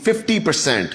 50%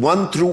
1 through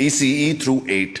ECE through 8,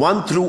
1 through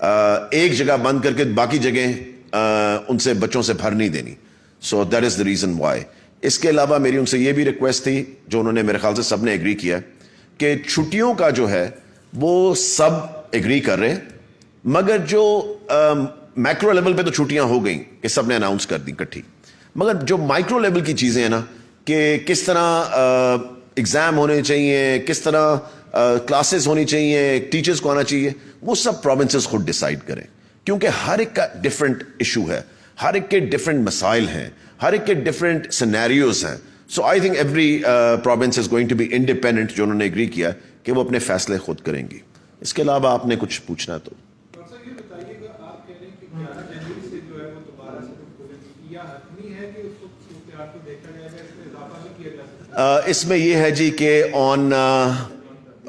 ایک جگہ بند کر کے باقی جگہیں ان سے بچوں سے بھر نہیں دینی. So that is the reason why. اس کے علاوہ میری ان سے یہ بھی ریکویسٹ تھی جو انہوں نے میرے خیال سے سب نے ایگری کیا کہ چھٹیوں کا جو ہے وہ سب ایگری کر رہے ہیں, مگر جو میکرو لیول پہ تو چھٹیاں ہو گئیں کہ سب نے اناؤنس کر دی کٹھی, مگر جو مائکرو لیول کی چیزیں ہیں نا کہ کس طرح ایگزام ہونے چاہیے, کس طرح کلاسز ہونی چاہیے, ٹیچرز کو آنا چاہیے, وہ سب پروونسز خود ڈیسائیڈ کریں, کیونکہ ہر ایک کا ڈفرینٹ ایشو ہے, ہر ایک کے ڈفرینٹ مسائل ہیں, ہر ایک کے ڈفرینٹ سینیریوز ہیں. So I think every province is going to be independent, جو انہوں نے ایگری کیا کہ وہ اپنے فیصلے خود کریں گی. اس کے علاوہ آپ نے کچھ پوچھنا تو اس میں یہ ہے جی کہ on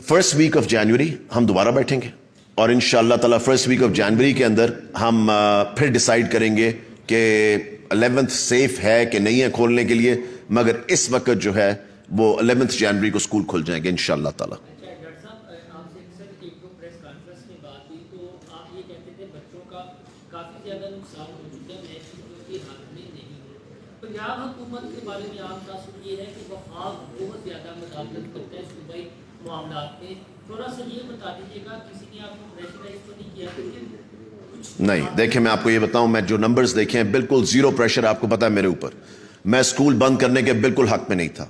first week of January ہم دوبارہ بیٹھیں گے اور ان شاء اللہ تعالیٰ فرسٹ ویک آف جنوری کے اندر ہم پھر ڈیسائیڈ کریں گے کہ 11th سیف ہے کہ نہیں ہے کھولنے کے لیے, مگر اس وقت جو ہے وہ 11th جنوری کو اسکول کھل جائیں گے ان شاء اللہ تعالیٰ. پنجاب حکومت کے بارے میں عام تاثر یہ ہے کہ وفاق بہت زیادہ مداخلت کرتا ہے صوبائی معاملات میں. تھوڑا سا یہ بتا دیجیے گا کسی نے آپ کو پریشرائز تو نہیں کیا؟ نہیں, دیکھیں میں آپ کو یہ بتاؤں, میں جو نمبرز دیکھے ہیں بالکل زیرو پریشر آپ کو پتا ہے میرے اوپر. میں اسکول بند کرنے کے بالکل حق میں نہیں تھا,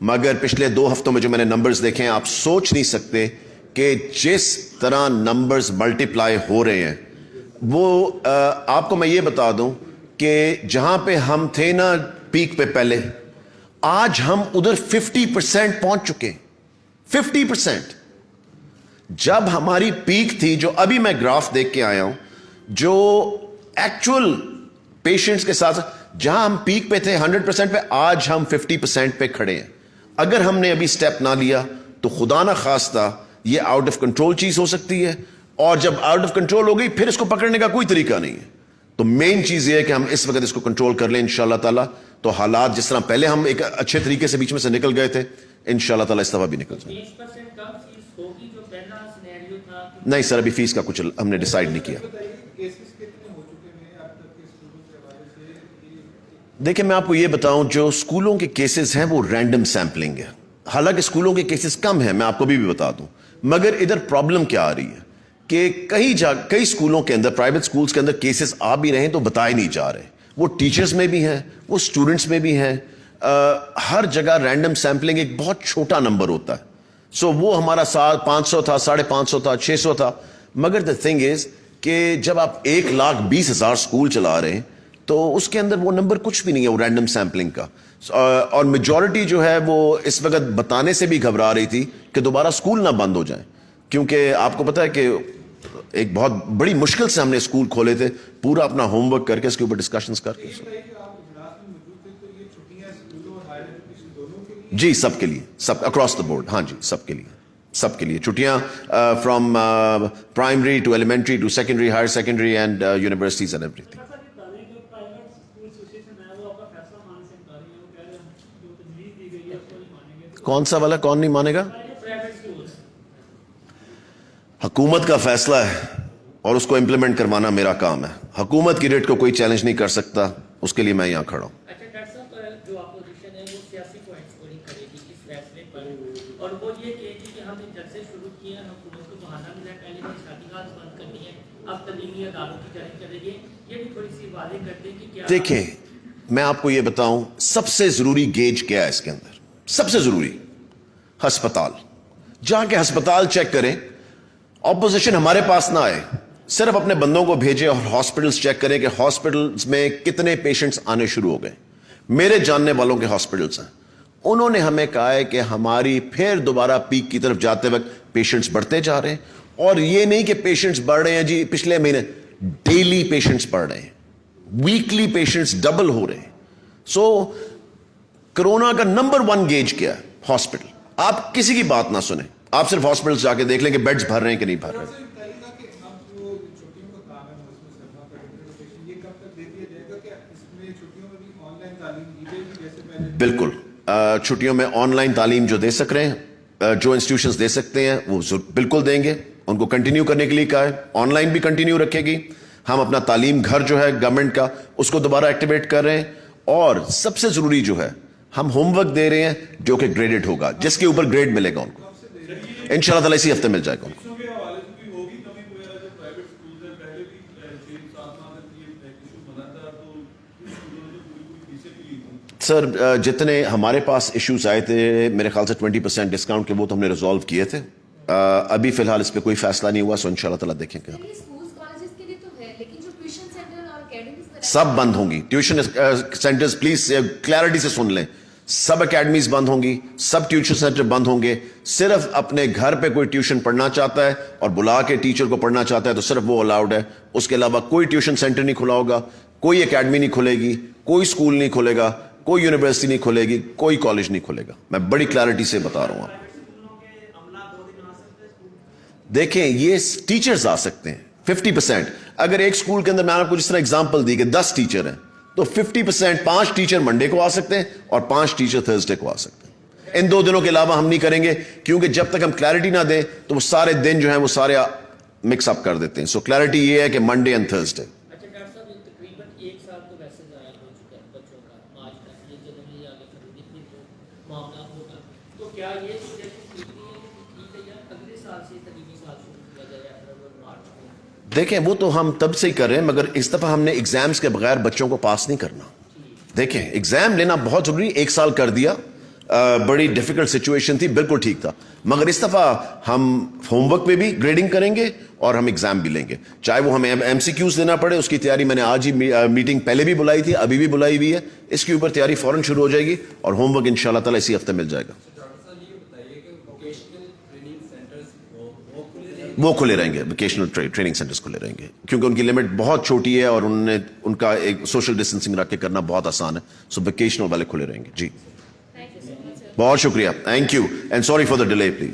مگر پچھلے 2 ہفتوں میں جو میں نے نمبرز دیکھے ہیں آپ سوچ نہیں سکتے کہ جس طرح نمبرز ملٹیپلائی ہو رہے ہیں وہ آپ کو میں یہ بتا دوں کہ جہاں پہ ہم تھے نا پیک پہ پہلے, آج ہم ادھر 50% پہنچ چکے. 50% جب ہماری پیک تھی, جو ابھی میں گراف دیکھ کے آیا ہوں, جو ایکچوئل پیشنٹس کے ساتھ جہاں ہم پیک پہ تھے 100% پہ, آج ہم 50% پہ کھڑے ہیں. اگر ہم نے ابھی سٹیپ نہ لیا تو خدا نہ خواستہ یہ آؤٹ آف کنٹرول چیز ہو سکتی ہے, اور جب آؤٹ آف کنٹرول ہو گئی پھر اس کو پکڑنے کا کوئی طریقہ نہیں ہے. تو مین چیز یہ ہے کہ ہم اس وقت اس کو کنٹرول کر لیں انشاءاللہ تعالیٰ, تو حالات جس طرح پہلے ہم ایک اچھے طریقے سے بیچ میں سے نکل گئے تھے انشاءاللہ تعالیٰ اس دفعہ بھی نکل جائیں. نہیں سر, ابھی فیس کا کچھ ہم نے ڈیسائیڈ نہیں کیا. دیکھیں میں آپ کو یہ بتاؤں, جو اسکولوں کے کیسز ہیں وہ رینڈم سیمپلنگ ہے. حالانکہ اسکولوں کے کیسز کم ہیں, میں آپ کو بھی بتا دوں, مگر ادھر پرابلم کیا آ رہی ہے کہ کئی اسکولوں کے اندر, پرائیویٹ اسکولز کے اندر کیسز آ بھی رہے ہیں تو بتائے نہیں جا رہے. وہ ٹیچرز میں بھی ہیں, وہ اسٹوڈنٹس میں بھی ہیں, ہر جگہ رینڈم سیمپلنگ ایک بہت چھوٹا نمبر ہوتا ہے. سو وہ ہمارا 500 تھا, 550 تھا, 600 تھا, مگر دا تھنگ از کہ جب آپ 1,20,000 اسکول چلا رہے ہیں تو اس کے اندر وہ نمبر کچھ بھی نہیں ہے, وہ رینڈم سیمپلنگ کا. اور میجورٹی جو ہے وہ اس وقت بتانے سے بھی گھبرا رہی تھی کہ دوبارہ اسکول نہ بند ہو جائیں, کیونکہ آپ کو پتا ہے کہ ایک بہت بڑی مشکل سے ہم نے اسکول کھولے تھے, پورا اپنا ہوم ورک کر کے اس کے اوپر ڈسکشنز کر کے. جی سب کے لیے, سب اکراس دا بورڈ, ہاں جی سب کے لیے, سب کے لیے چھٹیاں, from primary to elementary to secondary, higher secondary and universities and everything. کون سا والا, کون نہیں مانے گا؟ حکومت کا فیصلہ ہے اور اس کو امپلیمنٹ کروانا میرا کام ہے. حکومت کی ریٹ کو کوئی چیلنج نہیں کر سکتا, اس کے لیے میں یہاں کھڑا ہوں. اچھا ڈاکٹر صاحب, جو اپوزیشن ہے وہ سیاسی پوائنٹ اسکورنگ کرے گی اس فیصلے پر, اور وہ یہ کہے گی کہ ہم نے جلسے شروع کیے ہیں, حکومت کو بہانہ ملا, پہلے کی شادیات بند کرنی ہے, اب تعلیمی اداروں کی جاری کرے گی. یہ بھی تھوڑی سی واضح کر دیں کہ کیا. دیکھیں میں آپ کو یہ بتاؤں, سب سے ضروری گیج کیا ہے اس کے اندر, سب سے ضروری ہسپتال. جہاں کے ہسپتال چیک کریں, اپوزیشن ہمارے پاس نہ آئے, صرف اپنے بندوں کو بھیجے اور ہاسپٹلز چیک کریں کہ ہاسپٹلز میں کتنے پیشنٹس آنے شروع ہو گئے. میرے جاننے والوں کے ہاسپٹلز ہیں, انہوں نے ہمیں کہا ہے کہ ہماری پھر دوبارہ پیک کی طرف جاتے وقت پیشنٹس بڑھتے جا رہے ہیں, اور یہ نہیں کہ پیشنٹس بڑھ رہے ہیں جی پچھلے مہینے, ڈیلی پیشنٹس بڑھ رہے ہیں, ویکلی پیشنٹس ڈبل ہو رہے ہیں. سو کرونا کا نمبر 1 گیج کیا ہے ہاسپٹل. آپ کسی کی بات نہ سنیں, آپ صرف ہاسپٹل جا کے دیکھ لیں کہ بیڈز بھر رہے ہیں کہ نہیں بھر رہے. بالکل, چھٹیوں میں آن لائن تعلیم جو دے سک رہے ہیں, جو انسٹیٹیوشنز دے سکتے ہیں وہ بالکل دیں گے. ان کو کنٹینیو کرنے کے لیے کہا ہے, آن لائن بھی کنٹینیو رکھے گی. ہم اپنا تعلیم گھر جو ہے گورنمنٹ کا اس کو دوبارہ ایکٹیویٹ کر رہے ہیں, اور سب سے ضروری جو ہے ہم ہوم ورک دے رہے ہیں جو کہ گریڈڈ ہوگا, جس کے اوپر گریڈ ملے گا ان کو, انشاءاللہ تعالیٰ اسی ہفتے مل جائے گا ان کو. سر جتنے ہمارے پاس ایشوز آئے تھے میرے خیال سے 20% ڈسکاؤنٹ کے وہ تو ہم نے ریزالو کیے تھے. ابھی فی الحال اس پہ کوئی فیصلہ نہیں ہوا, سو انشاءاللہ تعالیٰ دیکھیں گے. سب بند ہوں گی ٹیوشن سینٹرز, پلیز کلیئرٹی سے سن لیں, سب اکیڈمیز بند ہوں گی, سب ٹیوشن سینٹر بند ہوں گے. صرف اپنے گھر پہ کوئی ٹیوشن پڑھنا چاہتا ہے اور بلا کے ٹیچر کو پڑھنا چاہتا ہے تو صرف وہ الاؤڈ ہے. اس کے علاوہ کوئی ٹیوشن سینٹر نہیں کھلا ہوگا, کوئی اکیڈمی نہیں کھلے گی, کوئی اسکول نہیں کھلے گا, کوئی یونیورسٹی نہیں کھلے گی, کوئی کالج نہیں کھلے گا. میں بڑی کلیئرٹی سے بتا رہا ہوں آپ. دیکھیں یہ ٹیچرز آ سکتے ہیں 50%. اگر ایک اسکول کے اندر میں نے آپ کو جس طرح اگزامپل دی کہ 10 ٹیچر ہیں تو 50%, 5 ٹیچر منڈے کو آ سکتے ہیں اور 5 ٹیچر تھرسڈے کو آ سکتے ہیں. ان 2 دنوں کے علاوہ ہم نہیں کریں گے, کیونکہ جب تک ہم کلیئرٹی نہ دیں تو وہ سارے دن جو ہیں وہ سارے مکس اپ کر دیتے ہیں. سو کلیئرٹی یہ ہے کہ منڈے اینڈ تھرسڈے. اچھا ڈاکٹر صاحب, تقریباً 1 سال تو ویسے ضائع ہو چکا ہے بچوں کا, آج تک یہ جنرلی آگے خریدنے کی معاملہ ہوگا, تو کیا یہ سجیشن ٹھیک نہیں ہے کہ ٹھیک ہے یا اگلے سال سے تعلیمی سال شروع کیا جائے اپریل مارچ میں؟ دیکھیں وہ تو ہم تب سے ہی کر رہے ہیں, مگر اس دفعہ ہم نے ایگزامز کے بغیر بچوں کو پاس نہیں کرنا. دیکھیں ایگزام لینا بہت ضروری, 1 سال کر دیا, بڑی ڈیفیکلٹ سچویشن تھی, بالکل ٹھیک تھا, مگر اس دفعہ ہم ہوم ورک پہ بھی گریڈنگ کریں گے اور ہم ایگزام بھی لیں گے, چاہے وہ ہمیں ایم سی کیوز دینا پڑے. اس کی تیاری میں نے آج ہی میٹنگ پہلے بھی بلائی تھی, ابھی بھی بلائی ہوئی ہے, اس کے اوپر تیاری فوراً شروع ہو جائے گی اور ہوم ورک انشاءاللہ تعالیٰ اسی ہفتے مل جائے گا. وہ کھلے رہیں گے, ووکیشنل ٹریننگ سینٹرز کھلے رہیں گے, کیونکہ ان کی لمٹ بہت چھوٹی ہے اور ان کا ایک سوشل ڈسٹینسنگ رکھ کے کرنا بہت آسان ہے. سو ووکیشنل والے کھلے رہیں گے. جی بہت شکریہ, thank you and sorry for the delay please.